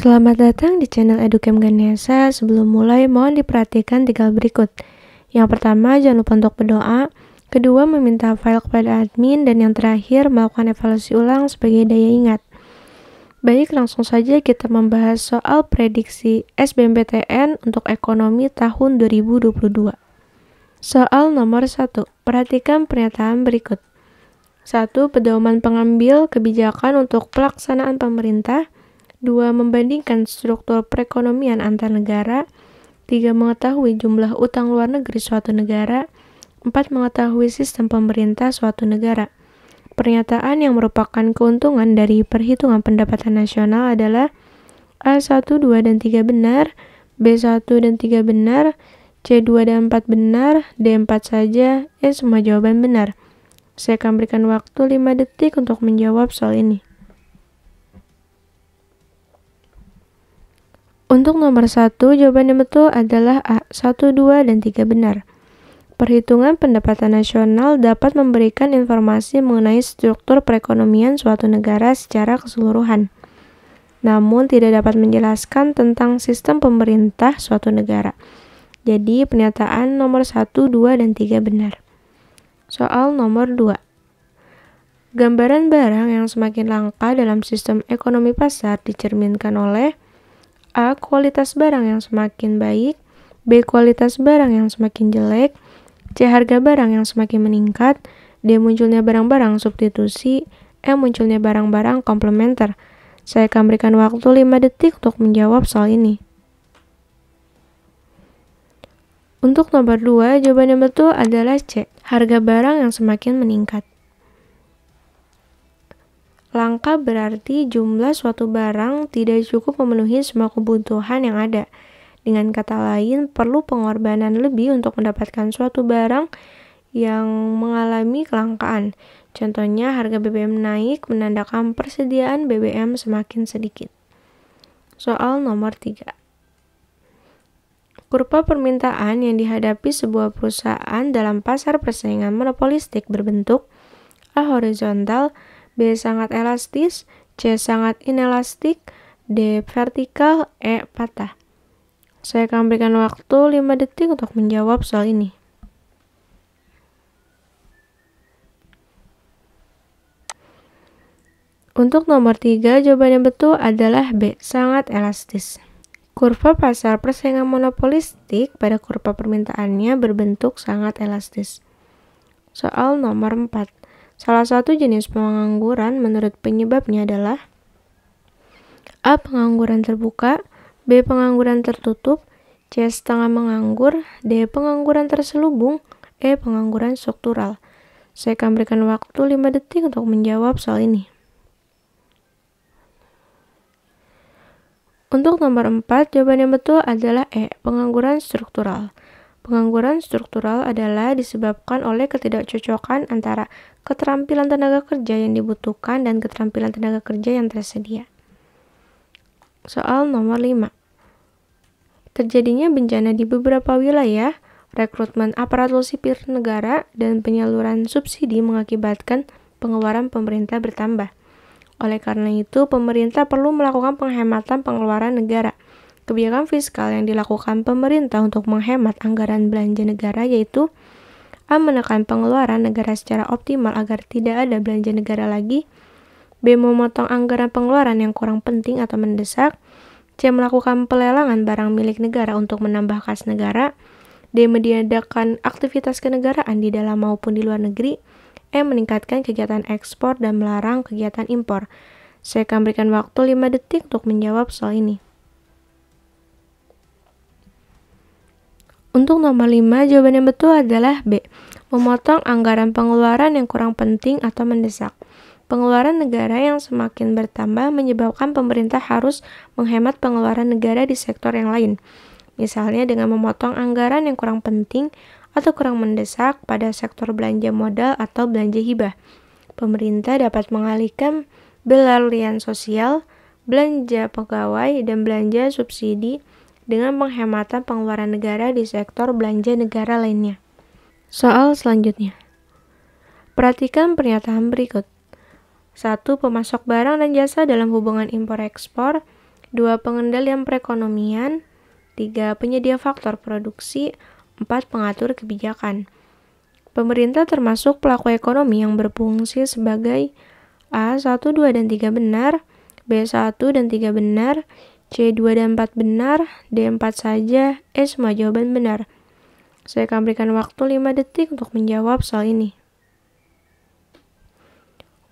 Selamat datang di channel Educam Ganesha. Sebelum mulai, mohon diperhatikan 3 hal berikut. Yang pertama, jangan lupa untuk berdoa. Kedua, meminta file kepada admin. Dan yang terakhir, melakukan evaluasi ulang sebagai daya ingat. Baik, langsung saja kita membahas soal prediksi SBMPTN untuk ekonomi tahun 2022. Soal nomor 1. Perhatikan pernyataan berikut. 1. Pedoman pengambil kebijakan untuk pelaksanaan pemerintah. 2. Membandingkan struktur perekonomian antar negara. 3. Mengetahui jumlah utang luar negeri suatu negara. 4. Mengetahui sistem pemerintah suatu negara. Pernyataan yang merupakan keuntungan dari perhitungan pendapatan nasional adalah A1, 2, dan 3 benar, B1 dan 3 benar, C2 dan 4 benar, D4 saja, E semua jawaban benar. Saya akan berikan waktu 5 detik untuk menjawab soal ini. Untuk nomor 1, jawaban yang betul adalah A, 1, 2, dan 3 benar. Perhitungan pendapatan nasional dapat memberikan informasi mengenai struktur perekonomian suatu negara secara keseluruhan, namun tidak dapat menjelaskan tentang sistem pemerintah suatu negara. Jadi, pernyataan nomor 1, 2, dan 3 benar. Soal nomor 2. Gambaran barang yang semakin langka dalam sistem ekonomi pasar dicerminkan oleh A. Kualitas barang yang semakin baik, B. Kualitas barang yang semakin jelek, C. Harga barang yang semakin meningkat, D. Munculnya barang-barang substitusi, E. Munculnya barang-barang komplementer. Saya akan berikan waktu 5 detik untuk menjawab soal ini. Untuk nomor 2, jawaban yang betul adalah C. Harga barang yang semakin meningkat. Langka berarti jumlah suatu barang tidak cukup memenuhi semua kebutuhan yang ada. Dengan kata lain, perlu pengorbanan lebih untuk mendapatkan suatu barang yang mengalami kelangkaan. Contohnya, harga BBM naik menandakan persediaan BBM semakin sedikit. Soal nomor 3. Kurva permintaan yang dihadapi sebuah perusahaan dalam pasar persaingan monopolistik berbentuk A. Horizontal, B. Sangat elastis, C. Sangat inelastik, D. Vertikal, E. Patah. Saya akan berikan waktu 5 detik untuk menjawab soal ini. Untuk nomor 3, jawaban yang betul adalah B. Sangat elastis. Kurva pasar persaingan monopolistik pada kurva permintaannya berbentuk sangat elastis. Soal nomor 4. Salah satu jenis pengangguran menurut penyebabnya adalah A. Pengangguran terbuka, B. Pengangguran tertutup, C. Setengah menganggur, D. Pengangguran terselubung, E. Pengangguran struktural. Saya akan berikan waktu 5 detik untuk menjawab soal ini. Untuk nomor 4, jawaban yang betul adalah E. Pengangguran struktural. Pengangguran struktural adalah disebabkan oleh ketidakcocokan antara keterampilan tenaga kerja yang dibutuhkan dan keterampilan tenaga kerja yang tersedia. Soal nomor 5. Terjadinya bencana di beberapa wilayah, rekrutmen aparatur sipil negara, dan penyaluran subsidi mengakibatkan pengeluaran pemerintah bertambah. Oleh karena itu, pemerintah perlu melakukan penghematan pengeluaran negara. Kebijakan fiskal yang dilakukan pemerintah untuk menghemat anggaran belanja negara yaitu A. Menekan pengeluaran negara secara optimal agar tidak ada belanja negara lagi, B. Memotong anggaran pengeluaran yang kurang penting atau mendesak, C. Melakukan pelelangan barang milik negara untuk menambah kas negara, D. Meniadakan aktivitas kenegaraan di dalam maupun di luar negeri, E. Meningkatkan kegiatan ekspor dan melarang kegiatan impor. Saya akan berikan waktu 5 detik untuk menjawab soal ini. Untuk nomor 5, jawaban yang betul adalah B. Memotong anggaran pengeluaran yang kurang penting atau mendesak. Pengeluaran negara yang semakin bertambah menyebabkan pemerintah harus menghemat pengeluaran negara di sektor yang lain. Misalnya dengan memotong anggaran yang kurang penting atau kurang mendesak pada sektor belanja modal atau belanja hibah. Pemerintah dapat mengalihkan belanja sosial, belanja pegawai, dan belanja subsidi dengan penghematan pengeluaran negara di sektor belanja negara lainnya. Soal selanjutnya. Perhatikan pernyataan berikut. 1. Pemasok barang dan jasa dalam hubungan impor-ekspor 2. Pengendalian perekonomian. 3. Penyedia faktor produksi. 4. Pengatur kebijakan. Pemerintah termasuk pelaku ekonomi yang berfungsi sebagai A. 1, 2, dan 3 benar, B. 1 dan 3 benar, C. 2 dan 4 benar, D. 4 saja, E. semua jawaban benar. Saya akan berikan waktu 5 detik untuk menjawab soal ini.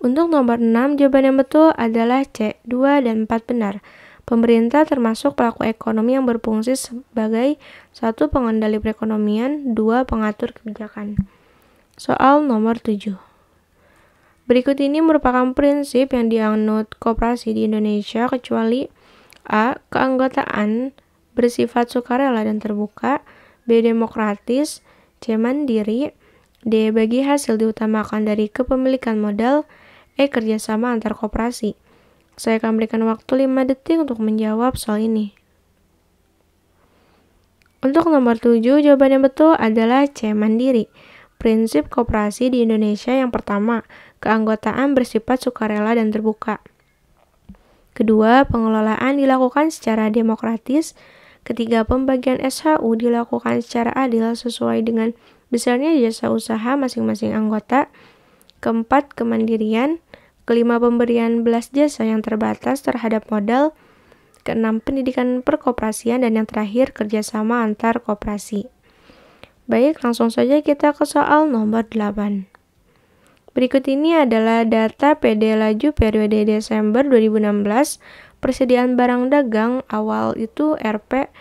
Untuk nomor 6, jawaban yang betul adalah C. 2 dan 4 benar. Pemerintah termasuk pelaku ekonomi yang berfungsi sebagai 1. Pengendali perekonomian, 2. Pengatur kebijakan. Soal nomor 7. Berikut ini merupakan prinsip yang dianut koperasi di Indonesia kecuali A. Keanggotaan bersifat sukarela dan terbuka, B. Demokratis, C. Mandiri, D. Bagi hasil diutamakan dari kepemilikan modal, E. Kerjasama antar koperasi. Saya akan berikan waktu 5 detik untuk menjawab soal ini. Untuk nomor 7, jawaban yang betul adalah C. Mandiri. Prinsip koperasi di Indonesia yang pertama, keanggotaan bersifat sukarela dan terbuka. Kedua, pengelolaan dilakukan secara demokratis. Ketiga, pembagian SHU dilakukan secara adil sesuai dengan besarnya jasa usaha masing-masing anggota. Keempat, kemandirian. Kelima, pemberian belas jasa yang terbatas terhadap modal. Keenam, pendidikan perkoperasian. Dan yang terakhir, kerjasama antar koperasi. Baik, langsung saja kita ke soal nomor 8. Berikut ini adalah data PD laju periode Desember 2016. Persediaan barang dagang awal itu Rp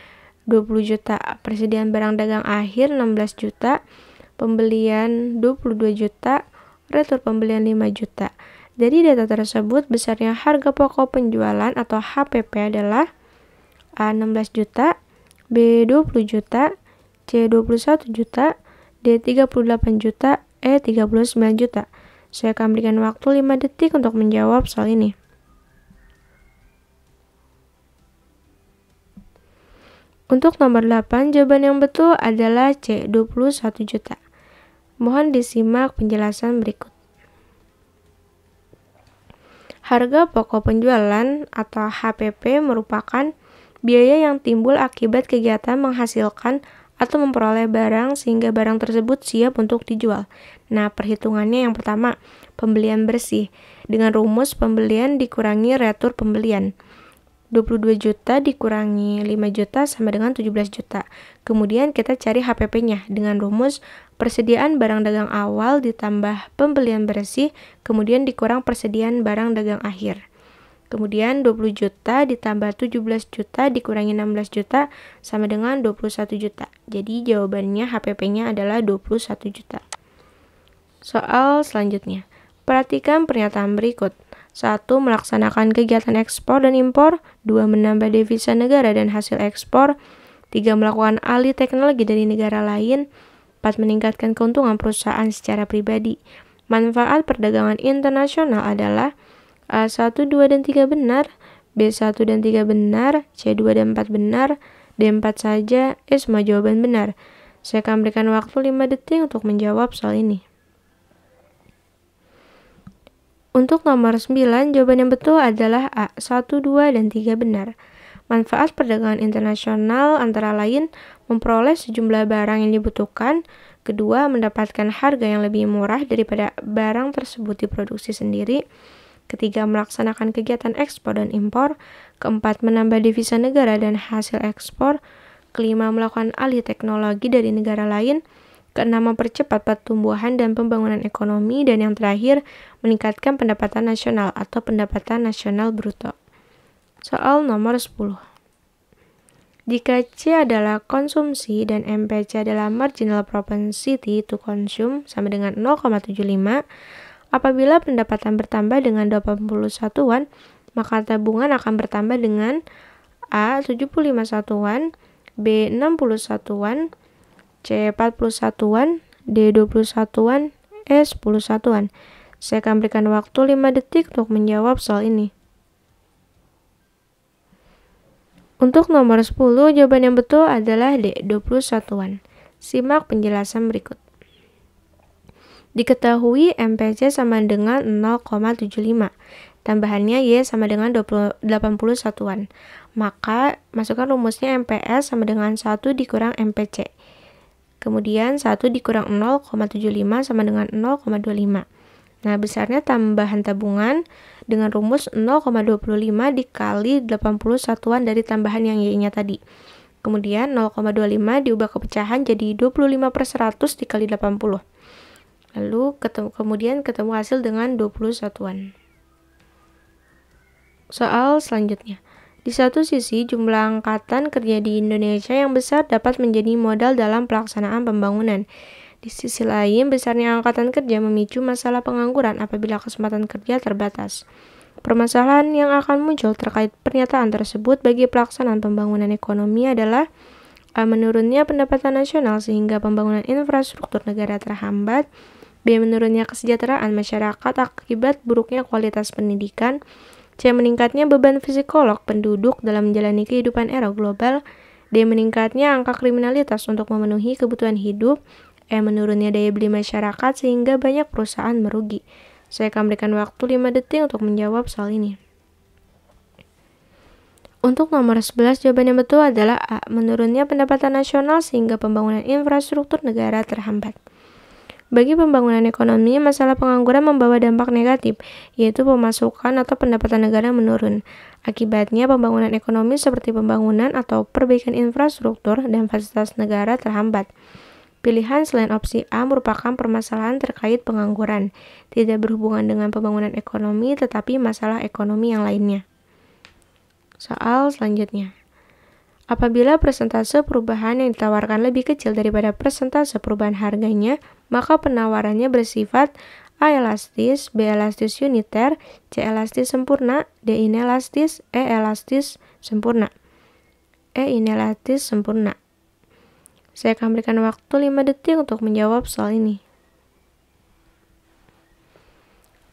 20 juta, persediaan barang dagang akhir 16 juta, pembelian 22 juta, retur pembelian 5 juta. Dari data tersebut, besarnya harga pokok penjualan atau HPP adalah A. 16 juta, B. 20 juta, C. 21 juta, D. 38 juta, E. 39 juta. Saya akan berikan waktu 5 detik untuk menjawab soal ini. Untuk nomor 8, jawaban yang betul adalah C. 21 juta. Mohon disimak penjelasan berikut. Harga pokok penjualan atau HPP merupakan biaya yang timbul akibat kegiatan menghasilkan atau memperoleh barang sehingga barang tersebut siap untuk dijual. Nah, perhitungannya yang pertama, pembelian bersih. Dengan rumus pembelian dikurangi retur pembelian. 22 juta dikurangi 5 juta sama dengan 17 juta. Kemudian kita cari HPP-nya dengan rumus persediaan barang dagang awal ditambah pembelian bersih, kemudian dikurang persediaan barang dagang akhir. Kemudian 20 juta ditambah 17 juta dikurangi 16 juta sama dengan 21 juta. Jadi jawabannya HPP-nya adalah 21 juta. Soal selanjutnya. Perhatikan pernyataan berikut. 1. Melaksanakan kegiatan ekspor dan impor. 2. Menambah devisa negara dan hasil ekspor. 3. Melakukan alih teknologi dari negara lain. 4. Meningkatkan keuntungan perusahaan secara pribadi. Manfaat perdagangan internasional adalah A. 1, 2, dan 3 benar, B. 1 dan 3 benar, C. 2 dan 4 benar, D. 4 saja, E. semua jawaban benar. Saya akan berikan waktu 5 detik untuk menjawab soal ini. Untuk nomor 9, jawaban yang betul adalah A. 1, 2, dan 3 benar. Manfaat perdagangan internasional antara lain memperoleh sejumlah barang yang dibutuhkan. Kedua, mendapatkan harga yang lebih murah daripada barang tersebut diproduksi sendiri. Ketiga, melaksanakan kegiatan ekspor dan impor. Keempat, menambah devisa negara dan hasil ekspor. Kelima, melakukan alih teknologi dari negara lain. Keenam, mempercepat pertumbuhan dan pembangunan ekonomi. Dan yang terakhir, meningkatkan pendapatan nasional atau pendapatan nasional bruto. Soal nomor 10. Jika C adalah konsumsi dan MPC adalah marginal propensity to consume sama dengan 0,75, apabila pendapatan bertambah dengan 80 satuan, maka tabungan akan bertambah dengan A. 75 satuan, B. 60 satuan, C. 40 satuan, D. 20 satuan, E. 10 satuan. Saya akan berikan waktu 5 detik untuk menjawab soal ini. Untuk nomor 10, jawaban yang betul adalah D. 20 satuan. Simak penjelasan berikut. Diketahui MPC sama dengan 0,75. Tambahannya Y sama dengan 80 satuan. Maka masukkan rumusnya MPS sama dengan 1 dikurang MPC. Kemudian 1 dikurang 0,75 sama dengan 0,25. Nah, besarnya tambahan tabungan dengan rumus 0,25 dikali 80 satuan dari tambahan yang Y-nya tadi. Kemudian 0,25 diubah ke pecahan jadi 25/100 dikali 80. Lalu kemudian ketemu hasil dengan 20 satuan. Soal selanjutnya. Di satu sisi, jumlah angkatan kerja di Indonesia yang besar dapat menjadi modal dalam pelaksanaan pembangunan. Di sisi lain, besarnya angkatan kerja memicu masalah pengangguran apabila kesempatan kerja terbatas. Permasalahan yang akan muncul terkait pernyataan tersebut bagi pelaksanaan pembangunan ekonomi adalah A. Menurunnya pendapatan nasional sehingga pembangunan infrastruktur negara terhambat. B. Menurunnya kesejahteraan masyarakat akibat buruknya kualitas pendidikan. C. Meningkatnya beban psikolog penduduk dalam menjalani kehidupan era global. D. Meningkatnya angka kriminalitas untuk memenuhi kebutuhan hidup. E. Menurunnya daya beli masyarakat sehingga banyak perusahaan merugi. Saya akan berikan waktu 5 detik untuk menjawab soal ini. Untuk nomor 11, jawaban yang betul adalah A. Menurunnya pendapatan nasional sehingga pembangunan infrastruktur negara terhambat. Bagi pembangunan ekonomi, masalah pengangguran membawa dampak negatif, yaitu pemasukan atau pendapatan negara menurun. Akibatnya, pembangunan ekonomi seperti pembangunan atau perbaikan infrastruktur dan fasilitas negara terhambat. Pilihan selain opsi A merupakan permasalahan terkait pengangguran, tidak berhubungan dengan pembangunan ekonomi, tetapi masalah ekonomi yang lainnya. Soal selanjutnya. Apabila persentase perubahan yang ditawarkan lebih kecil daripada persentase perubahan harganya, maka penawarannya bersifat A. Elastis, B. Elastis uniter, C. Elastis sempurna, D. Inelastis, E. Elastis sempurna. Inelastis sempurna. Saya akan berikan waktu 5 detik untuk menjawab soal ini.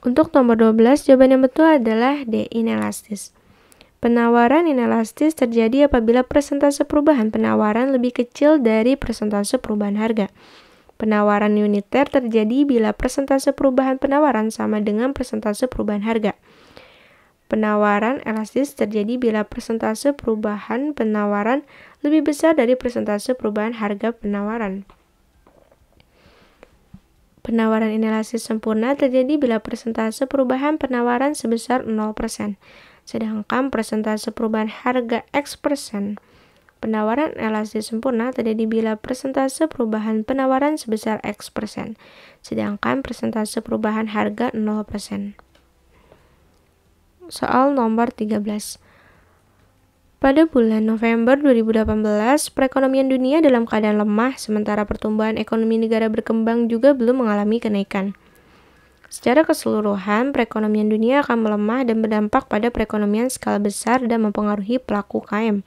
Untuk nomor 12, jawaban yang betul adalah D. Inelastis. Penawaran inelastis terjadi apabila persentase perubahan penawaran lebih kecil dari persentase perubahan harga. Penawaran uniter terjadi bila persentase perubahan penawaran sama dengan persentase perubahan harga. Penawaran elastis terjadi bila persentase perubahan penawaran lebih besar dari persentase perubahan harga penawaran. Penawaran inelastis sempurna terjadi bila persentase perubahan penawaran sebesar 0%. Sedangkan persentase perubahan harga X%. Penawaran elastis sempurna terjadi bila persentase perubahan penawaran sebesar X%, sedangkan persentase perubahan harga 0%. Soal nomor 13. Pada bulan November 2018, perekonomian dunia dalam keadaan lemah, sementara pertumbuhan ekonomi negara berkembang juga belum mengalami kenaikan. Secara keseluruhan, perekonomian dunia akan melemah dan berdampak pada perekonomian skala besar dan mempengaruhi pelaku UKM.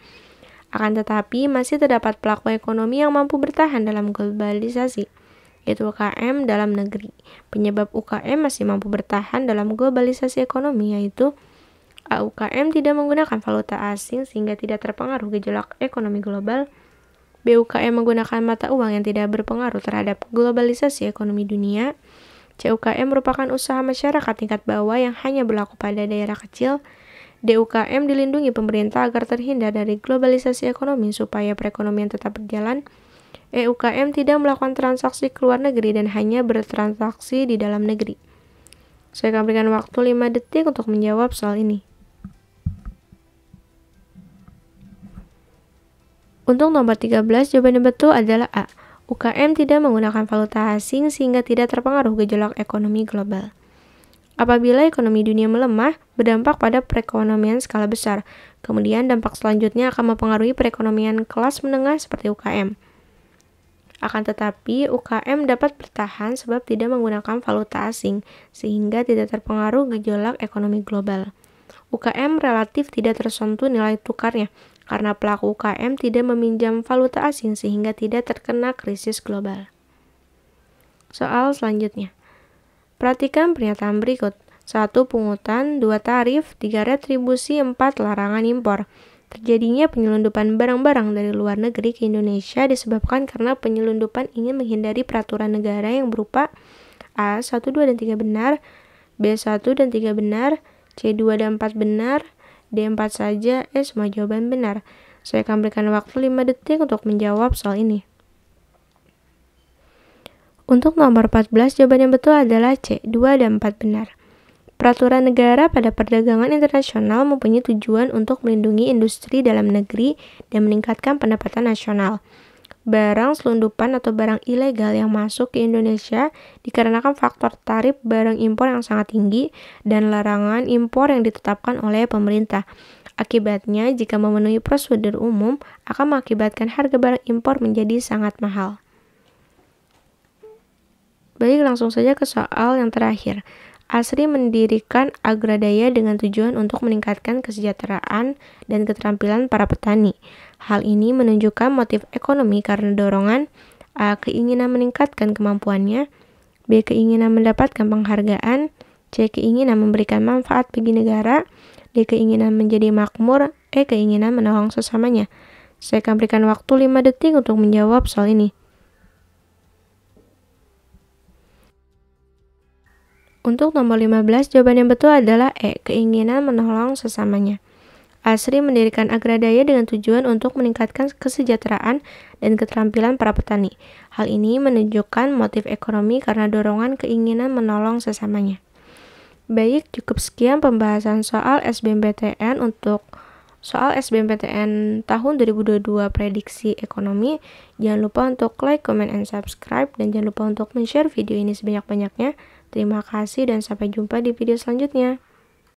Akan tetapi, masih terdapat pelaku ekonomi yang mampu bertahan dalam globalisasi, yaitu UKM dalam negeri. Penyebab UKM masih mampu bertahan dalam globalisasi ekonomi yaitu A. UKM tidak menggunakan valuta asing sehingga tidak terpengaruh gejolak ekonomi global. B. UKM menggunakan mata uang yang tidak berpengaruh terhadap globalisasi ekonomi dunia. C. UKM merupakan usaha masyarakat tingkat bawah yang hanya berlaku pada daerah kecil. D. UKM dilindungi pemerintah agar terhindar dari globalisasi ekonomi supaya perekonomian tetap berjalan. E. UKM tidak melakukan transaksi ke luar negeri dan hanya bertransaksi di dalam negeri. Saya akan berikan waktu 5 detik untuk menjawab soal ini. Untuk nomor 13, jawaban yang betul adalah A. UKM tidak menggunakan valuta asing sehingga tidak terpengaruh gejolak ekonomi global. Apabila ekonomi dunia melemah, berdampak pada perekonomian skala besar. Kemudian dampak selanjutnya akan mempengaruhi perekonomian kelas menengah seperti UKM. Akan tetapi, UKM dapat bertahan sebab tidak menggunakan valuta asing, sehingga tidak terpengaruh gejolak ekonomi global. UKM relatif tidak tersentuh nilai tukarnya, karena pelaku UKM tidak meminjam valuta asing sehingga tidak terkena krisis global. Soal selanjutnya. Perhatikan pernyataan berikut. 1. Pungutan, 2. Tarif, 3. Retribusi, 4. Larangan impor. Terjadinya penyelundupan barang-barang dari luar negeri ke Indonesia disebabkan karena penyelundupan ingin menghindari peraturan negara yang berupa A. 1, 2, dan 3 benar, B. 1 dan 3 benar, C. 2 dan 4 benar, D4 saja, semua jawaban benar. Saya akan berikan waktu 5 detik untuk menjawab soal ini. Untuk nomor 14, jawaban yang betul adalah C, 2 dan 4 benar. Peraturan negara pada perdagangan internasional mempunyai tujuan untuk melindungi industri dalam negeri dan meningkatkan pendapatan nasional. Barang selundupan atau barang ilegal yang masuk ke Indonesia dikarenakan faktor tarif barang impor yang sangat tinggi dan larangan impor yang ditetapkan oleh pemerintah. Akibatnya, jika memenuhi prosedur umum, akan mengakibatkan harga barang impor menjadi sangat mahal. Baik, langsung saja ke soal yang terakhir. ASRI mendirikan Agradaya dengan tujuan untuk meningkatkan kesejahteraan dan keterampilan para petani. Hal ini menunjukkan motif ekonomi karena dorongan A. Keinginan meningkatkan kemampuannya, B. Keinginan mendapatkan penghargaan, C. Keinginan memberikan manfaat bagi negara, D. Keinginan menjadi makmur, E. Keinginan menolong sesamanya. Saya akan berikan waktu 5 detik untuk menjawab soal ini. Untuk nomor 15, jawaban yang betul adalah E. Keinginan menolong sesamanya. ASRI mendirikan Agradaya dengan tujuan untuk meningkatkan kesejahteraan dan keterampilan para petani. Hal ini menunjukkan motif ekonomi karena dorongan keinginan menolong sesamanya. Baik, cukup sekian pembahasan soal SBMPTN untuk soal SBMPTN tahun 2022 prediksi ekonomi. Jangan lupa untuk like, comment, and subscribe, dan jangan lupa untuk men-share video ini sebanyak-banyaknya. Terima kasih dan sampai jumpa di video selanjutnya.